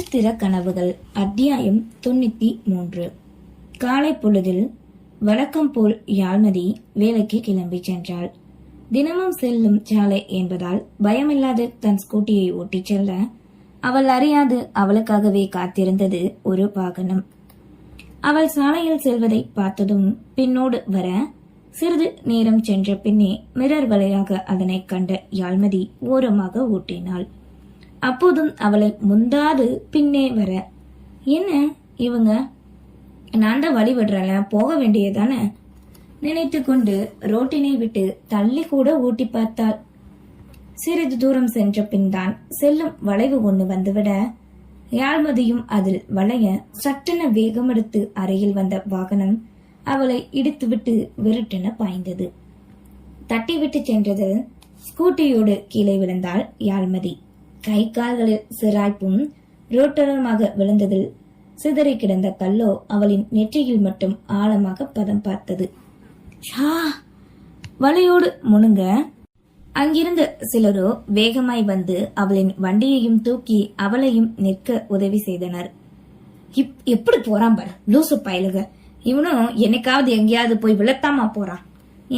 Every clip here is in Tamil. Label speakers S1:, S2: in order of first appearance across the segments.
S1: நட்சத்திர கனவுகள் அத்தியாயம் 93. காலை பொழுதில் வழக்கம் போல் யாழ்மதி வேலைக்கு கிளம்பி சென்றாள். தினமும் செல்லும் சாலை என்பதால் பயமில்லாது தன் ஸ்கூட்டியை ஓட்டிச் செல்ல அவள் அறியாது அவளுக்காகவே காத்திருந்தது ஒரு வாகனம். அவள் சாலையில் செல்வதை பார்த்ததும் பின்னோடு வர சிறிது நேரம் சென்ற பின்னே மிரர் வழியாக அதனை கண்ட யாழ்மதி ஓரமாக ஓட்டினாள். அப்போதும் அவளை முந்தாது பின்னே வர, என்ன இவங்க, நான் தான் வழி விடுறல, போக வேண்டியதானே நினைத்து கொண்டு ரோட்டினை விட்டு தள்ளி கூட ஓட்டி பார்த்தாள். சிறிது தூரம் சென்ற பின் தான் செல்லும் வளைவு ஒன்று வந்துவிட யாழ்மதியும் அதில் வளைய சட்டென வேகம் எடுத்து அருகில் வந்த வாகனம் அவளை இடித்துவிட்டு விருட்டென பாய்ந்தது. தட்டிவிட்டு சென்றது. ஸ்கூட்டியோடு கீழே விழுந்தாள் யாழ்மதி. கை கால்களில் சிராய்ப்பும் ரோட்டரமாக விழுந்ததில் சிதறி கிடந்த கல்லோ அவளின் நெற்றியில் மட்டும் ஆழமாக பதம் பார்த்தது. வலையோடு முணுங்க அங்கிருந்த சிலரோ வேகமாய் வந்து அவளின் வண்டியையும் தூக்கி அவளையும் நிற்க உதவி செய்தனர். எப்படி போறான் பார் லூசு பயலுக, இவனும் என்னைக்காவது எங்கேயாவது போய் விழத்தாமா போறான்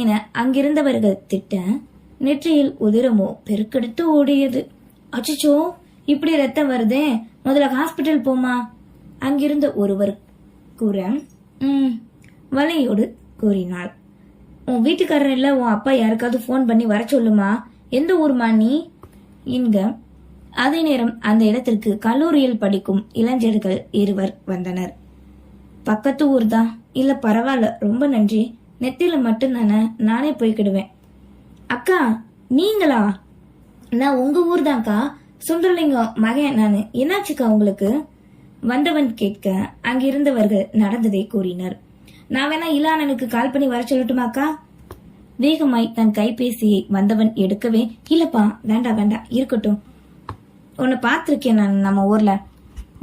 S1: என அங்கிருந்தவர்கள் திட்ட நெற்றியில் உதிரமோ பெருக்கெடுத்து ஓடியது. அச்சோ, இப்படி ரத்தம் வருதே, முதல்ல ஹாஸ்பிட்டல் போமா அங்கிருந்த ஒருவர் கூற வலையோடு கூறினாள். உன் வீட்டுக்காரர் இல்ல, உன் அப்பா யாருக்காவது போன் பண்ணி வர சொல்லுமா, எந்த ஊர்மா நீ இங்க. அதே நேரம் அந்த இடத்திற்கு கல்லூரியில் படிக்கும் இளைஞர்கள் இருவர் வந்தனர். பக்கத்து ஊர் தான். இல்ல பரவாயில்ல, ரொம்ப நன்றி, நெத்தில மட்டும் தானே, நானே போய்கிடுவேன். அக்கா நீங்களா? நான் உங்க ஊர் தான்க்கா, சுந்தரலிங்கம் மகன் நானு. என்னாச்சுக்கா உங்களுக்கு? வந்தவன் கேட்க அங்கிருந்தவர்கள் நடந்ததை கூறினர். நான் வேணா இளானனுக்கு கால் பண்ணி வர சொல்லட்டுமாக்கா? வேகமாய் தன் கைபேசியை வந்தவன் எடுக்கவே, இல்லப்பா வேண்டாம் வேண்டாம் இருக்கட்டும், உன்னை பாத்திருக்கேன் நான் நம்ம ஊர்ல,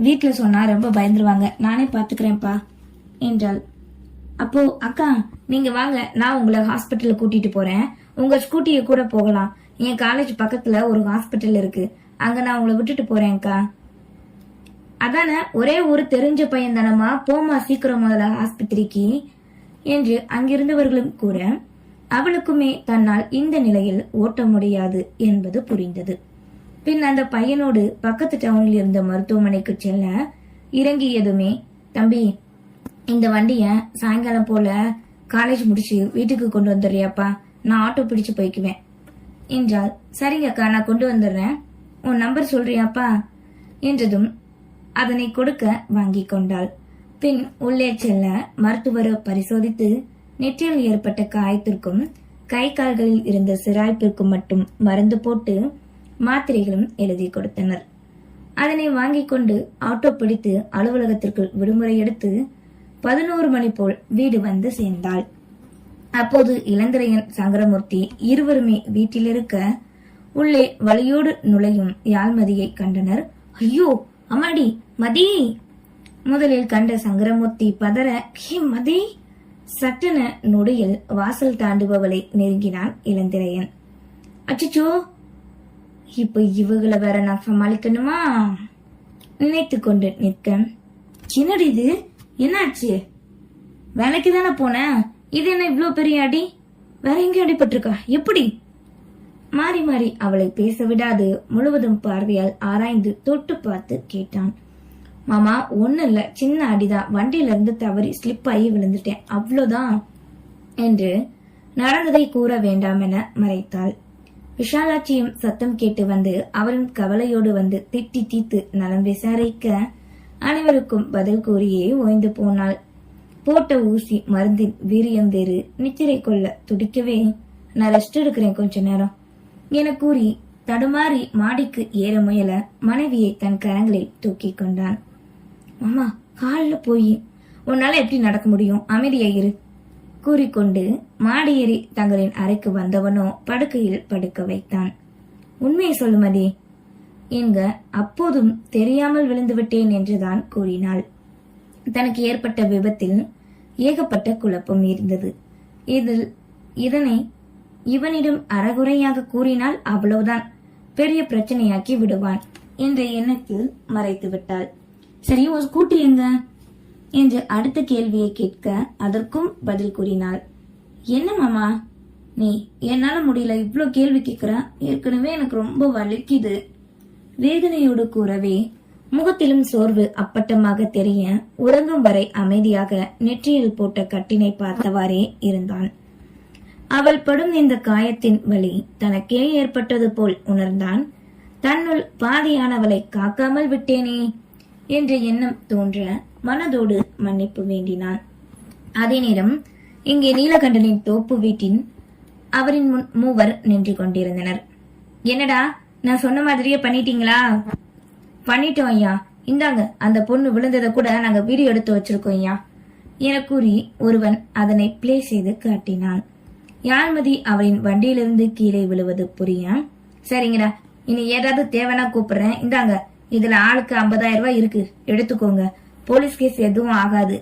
S1: வீட்டுல சொன்னா ரொம்ப பயந்துருவாங்க, நானே பாத்துக்கிறேன்ப்பா என்றாள். அப்போ அக்கா நீங்க வாங்க, நான் உங்களை ஹாஸ்பிட்டல் கூட்டிட்டு போறேன், உங்க ஸ்கூட்டிய கூட போகலாம், என் காலேஜ் பக்கத்துல ஒரு ஹாஸ்பிட்டல் இருக்கு, அங்க நான் உங்களை விட்டுட்டு போறேன்க்கா. அதான ஒரே ஒரு தெரிஞ்ச பையன் தானமா, போமா சீக்கிரம் முதல்ல ஆஸ்பத்திரிக்கு என்று அங்கிருந்தவர்களும் கூற அவளுக்குமே தன்னால் இந்த நிலையில் ஓட்ட முடியாது என்பது புரிந்தது. பின் அந்த பையனோடு பக்கத்து டவுனில் இருந்த மருத்துவமனைக்கு செல்ல இறங்கியதுமே, தம்பி இந்த வண்டிய சாயங்காலம் போல காலேஜ் முடிச்சு வீட்டுக்கு கொண்டு வந்துடுறியாப்பா, நான் ஆட்டோ பிடிச்சு போய்க்குவேன் என்றால். சரிங்கக்கா நான் கொண்டு வந்துடுறேன், உன் நம்பர் சொல்றியாப்பா என்றதும் அதனை கொடுக்க வாங்கி கொண்டாள். பின் உள்ளே செல்ல மருத்துவர் பரிசோதித்து நெற்றியில் ஏற்பட்ட காயத்திற்கும் கை கால்களில் இருந்த சிராய்ப்பிற்கும் மட்டும் மருந்து போட்டு மாத்திரைகளும் எழுதி கொடுத்தனர். அதனை வாங்கி கொண்டு ஆட்டோ பிடித்து அலுவலகத்திற்குள் விடுமுறை எடுத்து 11 மணி போல் வீடு வந்து சேர்ந்தாள். அப்போது இளந்திரையன் சங்கரமூர்த்தி இருவருமே வீட்டில் இருக்க உள்ளே வழியோடு நுழையும் யாழ்மதியை கண்டனர். ஐயோ அம்மாடி மதி! முதலில் கண்ட சங்கரமூர்த்தி பதற, ஹே மதி! சட்டென நொடியில் வாசல் தாண்டுபவளை நெருங்கினான் இளந்திரையன். அச்சோ, இப்ப இவங்களை வேற நான் சமாளிக்கணுமா நினைத்து கொண்டு நிற்க, என்னடி இது, என்னாச்சு? வேலைக்கு தானே போன, இது என்ன இவ்வளவு பெரிய அடி? வேற எங்க அடிபட்டிருக்கா? எப்படி? மாறி மாறி அவளை பேச விடாது முழுவதும் பார்வையால் ஆராய்ந்து தொட்டு பார்த்து கேட்டான். மாமா ஒண்ணு இல்ல, சின்ன அடிதான், வண்டியில இருந்து தவறி ஸ்லிப் ஆகி விழுந்துட்டேன், அவ்வளவுதான் என்று நடந்ததை கூற வேண்டாம் என மறைத்தாள். விஷாலாட்சியும் சத்தம் கேட்டு வந்து அவரும் கவலையோடு வந்து திட்டி தீத்து நலம் விசாரிக்க அனைவருக்கும் பதில் கூறியே ஓய்ந்து போனாள். போட்ட ஊசி மருந்தின் வீரியம் வேறு நித்திரை கொள்ள துடிக்கவே, நான் ரெஸ்ட் எடுக்கிறேன் கொஞ்ச நேரம் என கூறி தடுமாறி மாடிக்கு ஏற முயல மனைவியை தன் கரங்களில் தூக்கி கொண்டான். மாமா காலில் போய் உன்னால எப்படி நடக்க முடியும், அமைதியாயிரு கூறிக்கொண்டு மாடி ஏறி தங்களின் அறைக்கு வந்தவனோ படுக்கையில் படுக்க வைத்தான். உண்மையை சொல்லுமதி என்க அப்போதும் தெரியாமல் விழுந்து விட்டேன் என்றுதான் கூறினாள். தனக்கு ஏற்பட்ட விபத்தில் ஏகப்பட்ட குழப்பம் இருந்தது. இதனை இவனிடம் அறகுறையாக கூறினால் அவ்வளவுதான், பெரிய பிரச்சனையாக்கி விடுவான். என்ற எண்ணத்தில் மறைத்து விட்டாள். சரி, உன் ஸ்கூட்டி எங்க என்று அடுத்த கேள்வியை கேட்க அதற்கும் பதில் கூறினாள். என்ன மாமா, நீ என்னால முடியல, இவ்ளோ கேள்வி கேட்கிற, ஏற்கனவே எனக்கு ரொம்ப வலிக்குது வேதனையோடு கூறவே முகத்திலும் சோர்வு அப்பட்டமாக தெரிய உறங்கும் வரை அமைதியாக நெற்றியில் போட்ட கட்டினை பார்த்தவாறே இருந்தான். அவள் படும் இந்த காயத்தின் வலி தனக்கே ஏற்பட்டது போல் உணர்ந்தான். தன்னுள் பாதியானவளை காக்காமல் விட்டேனே என்ற எண்ணம் தோன்ற மனதோடு மன்னிப்பு வேண்டினான். அதே நேரம் இங்கே நீலகண்டனின் தோப்பு வீட்டின் அவரின் முன் மூவர் நின்று கொண்டிருந்தனர். என்னடா, நான் சொன்ன மாதிரியே பண்ணிட்டீங்களா? பண்ணிட்டோம் ஐயா, இந்தாங்க, அந்த பொண்ணு விழுந்ததை கூட நாங்க வீடியோ எடுத்து வச்சிருக்கோம் ஐயா என கூறி ஒருவன் அதனை பிளே செய்து காட்டினான். யாழ்மதி அவளின் வண்டியிலிருந்து கீழே விழுவது புரிய, சரிங்கடா, இனி ஏதாவது தேவைன்னா கூப்பிடுறேன், இந்தாங்க, இதுல ஆளுக்கு 50,000 ரூபாய் இருக்கு, எடுத்துக்கோங்க, போலீஸ் கேஸ் எதுவும் ஆகாது,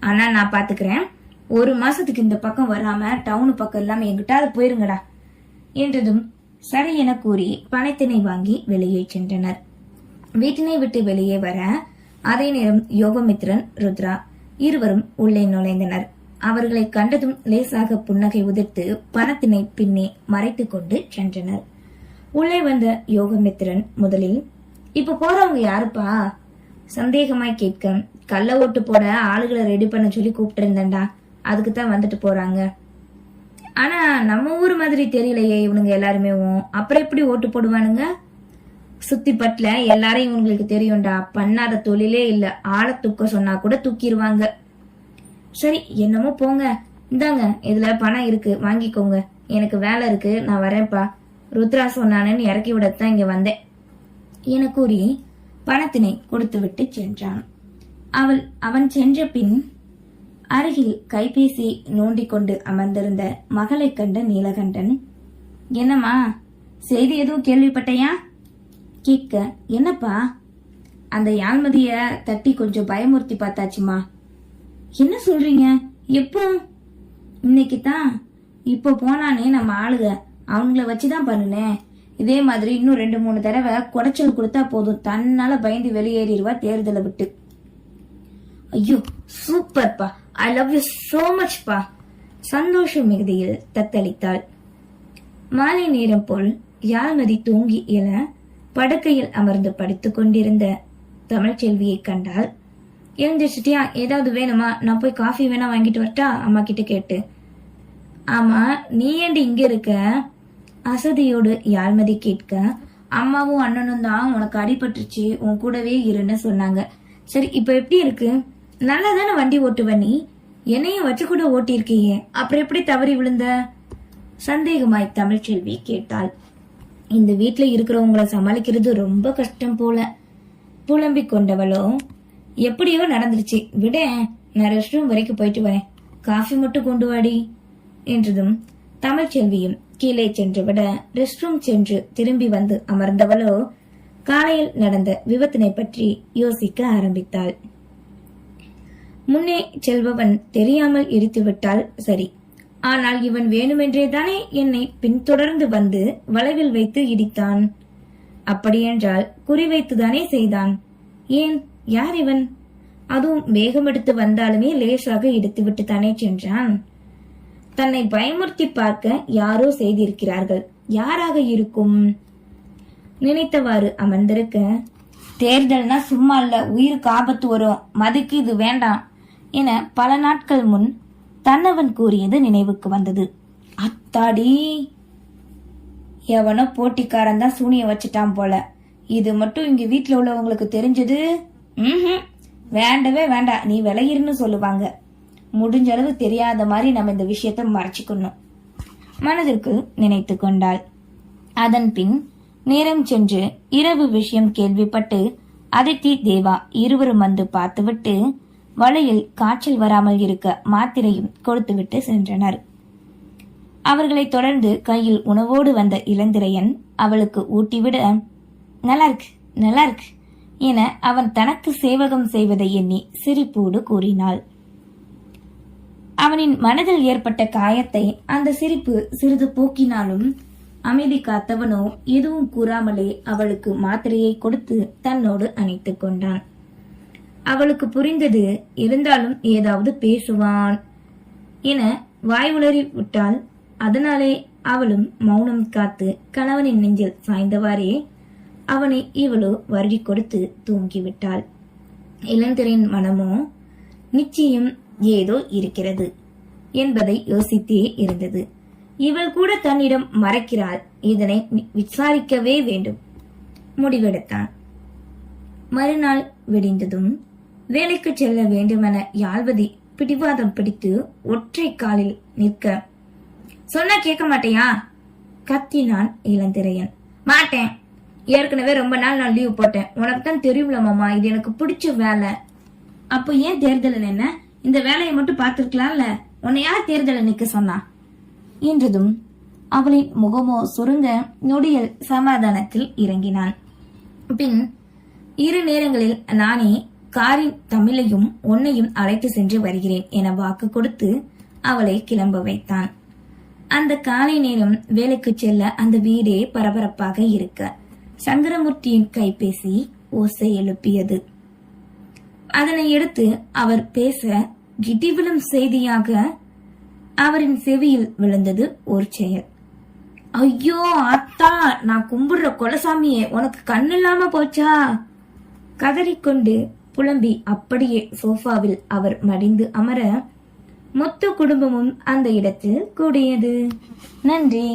S1: ஆனா நான் பாத்துக்கிறேன், 1 மாசத்துக்கு இந்த பக்கம் வராம டவுனு பக்கம் இல்லாம எங்கிட்டாவது போயிருங்கடா என்றதும் சரி என கூறி பணத்தினை வாங்கி வெளியே சென்றனர். வீட்டினை விட்டு வெளியே வர அதே நேரம் யோகமித்ரன், ருத்ரா இருவரும் உள்ளே நுழைந்தனர். அவர்களை கண்டதும் லேசாக புன்னகை உதிர்த்து பணத்தினை பின்னே மறைத்துக் கொண்டு சென்றனர். உள்ளே வந்த யோகமித்ரன் முதலில், இப்ப போறவங்க யாருப்பா சந்தேகமாய் கேட்க, கள்ள ஓட்டு போட ஆளுகளை ரெடி பண்ண சொல்லி கூப்பிட்டு இருந்தேன்டா, அதுக்குத்தான் வந்துட்டு போறாங்க. ஆனா நம்ம ஊர் மாதிரி தெரியலையே இவனுங்க எல்லாருமே, அப்புறம் எப்படி ஓட்டு போடுவானுங்க? சுத்தி பட்ல எல்லாரையும் இவங்களுக்கு தெரியும்டா, பண்ணாத தொழிலே இல்ல, ஆளை தூக்க சொன்னா கூட தூக்கிடுவாங்க. சரி, என்னமோ போங்க, இந்தாங்க, இதுல பணம் இருக்கு, வாங்கிக்கோங்க, எனக்கு வேலை இருக்கு, நான் வரேன்ப்பா, ருத்ரா சொன்னானு இறக்கி விடத்தான் இங்க வந்தேன் என கூறி பணத்தினை கொடுத்து விட்டு சென்றான். அவன் சென்ற பின் அருகில் கைபேசி நோண்டிக் கொண்டு அமர்ந்திருந்த மகளை கண்ட நீலகண்டன், என்னம்மா, செய்தி எதுவும் கேள்விப்பட்டையா கேட்க, என்னப்பா, அந்த யாழ்மதிய தட்டி கொஞ்சம் பயமுறுத்தி பார்த்தாச்சுமா. என்ன சொல்றீங்க, எப்போ? இன்னைக்கு தான், இப்போ போனானே நம்ம ஆளுக, அவங்கள வச்சுதான் பண்ணுனேன், இதே மாதிரி இன்னும் 2-3 தடவை குடைச்சல் கொடுத்தா போதும், தன்னால பயந்து வெளியேறிடுவா தேர்தலை விட்டு. ஐயோ சூப்பர்ப்பா, I love you so much பா. சந்தோஷ மிகுதியில் தத்தளித்தாள். மாலை நேரம் போல் யாழ்மதி தூங்கி எழ படுக்கையில் அமர்ந்து படித்துக் கொண்டிருந்த தமிழ்ச்செல்வியை கண்டால், எழுந்திருச்சிட்டியா, ஏதாவது வேணுமா, நான் போய் காஃபி வேணா வாங்கிட்டு வரட்டா அம்மா கிட்ட கேட்டு. ஆமா, நீ ஏண்டி இங்க இருக்க அசதியோடு யாழ்மதி கேட்க, அம்மாவும் அண்ணனும் தான் உனக்கு அடிபட்டுருச்சு, உன் கூடவே இருன்னு சொன்னாங்க. சரி, இப்ப எப்படி இருக்கு? நல்லா தானே வண்டி ஓட்டுவ நீ, என்னையும் வச்சு கூட ஓட்டியிருக்கியே, அப்புறம் எப்படி தவறி விழுந்த சந்தேகமாய் தமிழ்ச்செல்வி கேட்டாள். இந்த வீட்டுல இருக்கிறவங்கள சமாளிக்கிறது ரொம்ப கஷ்டம் போல புலம்பிக் கொண்டவளோ, எப்படியோ நடந்துருச்சு, விட, நான் ரெஸ்ட் ரூம் வரைக்கும் போயிட்டு வரேன், காஃபி மட்டும் கொண்டு வாடி என்றதும் தமிழ்ச்செல்வியும் கீழே சென்று விட ரெஸ்ட் ரூம் சென்று திரும்பி வந்து அமர்ந்தவளோ காலையில் நடந்த விபத்தினை பற்றி யோசிக்க ஆரம்பித்தாள். முன்னே செல்பவன் தெரியாமல் இடித்துவிட்டால் சரி, ஆனால் இவன் வேணுமென்றே தானே என்னை பின்தொடர்ந்து வந்து வளைவில் வைத்து இடித்தான். அப்படியென்றால் குறிவைத்துதானே செய்தான். ஏன், யார் இவன்? அதுவும் வேகம் எடுத்து வந்தாலுமே லேசாக இடித்துவிட்டு தானே சென்றான். தன்னை பயமுறுத்தி பார்க்க யாரோ செய்திருக்கிறார்கள். யாராக இருக்கும்? நினைத்தவாறு அமர்ந்திருக்க, தேர்தல்னா சும்மா இல்ல, உயிருக்கு ஆபத்து வரும், மதிக்கு இது வேண்டாம் என பல நாட்கள் முன் தன்னவன் கூறியது நினைவுக்கு வந்தது. அத்தாடி, எவனோ போட்டிக்காரன் தான் சூனிய வச்சுட்டான் போல. இது மட்டும் இங்க வீட்டுல உள்ளவங்களுக்கு தெரிஞ்சது, வேண்டவே வேண்டாம், நீ விளையிருன்னு சொல்லுவாங்க. முடிஞ்ச அளவு தெரியாத மாதிரி நம்ம இந்த விஷயத்த மறைச்சுக்கணும் மனதிற்கு நினைத்து கொண்டாள். அதன் பின் நேரம் சென்று இரவு விஷயம் கேள்விப்பட்டு அதித்தி, தேவா இருவரும் வந்து பார்த்துவிட்டு வலையில் காய்ச்சல் வராமல் இருக்க மாத்திரையும் கொடுத்துவிட்டு சென்றனர். அவர்களை தொடர்ந்து கையில் உணவோடு வந்த இளந்திரையன் அவளுக்கு ஊட்டிவிட, நல்லா இருக்கு நல்லா இருக்கு என அவன் தனக்கு சேவகம் செய்வதை எண்ணி சிரிப்போடு கூறினாள். அவனின் மனதில் ஏற்பட்ட காயத்தை அந்த சிரிப்பு சிறிது போக்கினாலும் அமைதி காத்தவனோ எதுவும் கூறாமலே அவளுக்கு மாத்திரையை கொடுத்து தன்னோடு அணைத்துக் கொண்டான். அவளுக்கு புரிந்தது, இருந்தாலும் ஏதாவது பேசுவான் என வாய் உளறி விட்டாள். அதனாலே அவளும் மௌனம் காத்து கணவனின் நெஞ்சில் சாய்ந்தவாறே அவனை இவளோ வருடி கொடுத்து தூங்கிவிட்டாள். இளந்திரையின் மனமோ நிச்சயம் ஏதோ இருக்கிறது என்பதை யோசித்தே இருந்தது. இவள் கூட தன்னிடம் மறைக்கிறாள், இதனை விசாரிக்கவே வேண்டும் முடிவெடுத்தான். மறுநாள் விடிந்ததும் வேலைக்கு செல்ல வேண்டுமென யாழ்வதி பிடிவாதம் பிடித்து ஒற்றை காலில் நிற்க, சொன்னா கேட்க மாட்டேயா கத்தினான் இளந்திரையன். மாட்டேன், ஏற்கனவே ரொம்ப நாள் நான் லீவ் போட்டேன், உனக்கு தான் தெரியும்ல மாமா, இது எனக்கு பிடிச்ச வேலை. அப்போ ஏன் தேர்தல் என்ன, இந்த வேலையை மட்டும் பார்த்திருக்கலாம்ல, உன்னை யார் தேர்தல் நிக்க சொன்னா என்றதும் அவளின் முகமோ சுருங்க நொடியில் சமாதானத்தில் இறங்கினான். பின் இரு நேரங்களில் நானே காரின் தமிழையும் உன்னையும் அழைத்து சென்று வருகிறேன் என வாக்கு கொடுத்து அவளை கிளம்ப வைத்தான். அந்த காலை நேரம் வேலைக்கு செல்ல அந்த வீடே பரபரப்பாக இருக்க சங்கரமூர்த்தியின் கைபேசி ஓசை எழுப்பியது. அதனை எடுத்து அவர் பேச கிட்டிவிலும் செய்தியாக அவரின் செவியில் விழுந்தது ஒரு செயல். ஐயோ அத்தா, நான் கும்பிடுற கொலசாமியே, உனக்கு கண்ணு இல்லாம போச்சா கதறிக்கொண்டு புலம்பி அப்படியே சோஃபாவில் அவர் மடிந்து அமர மொத்த குடும்பமும் அந்த இடத்தில் கூடியது. நன்றி.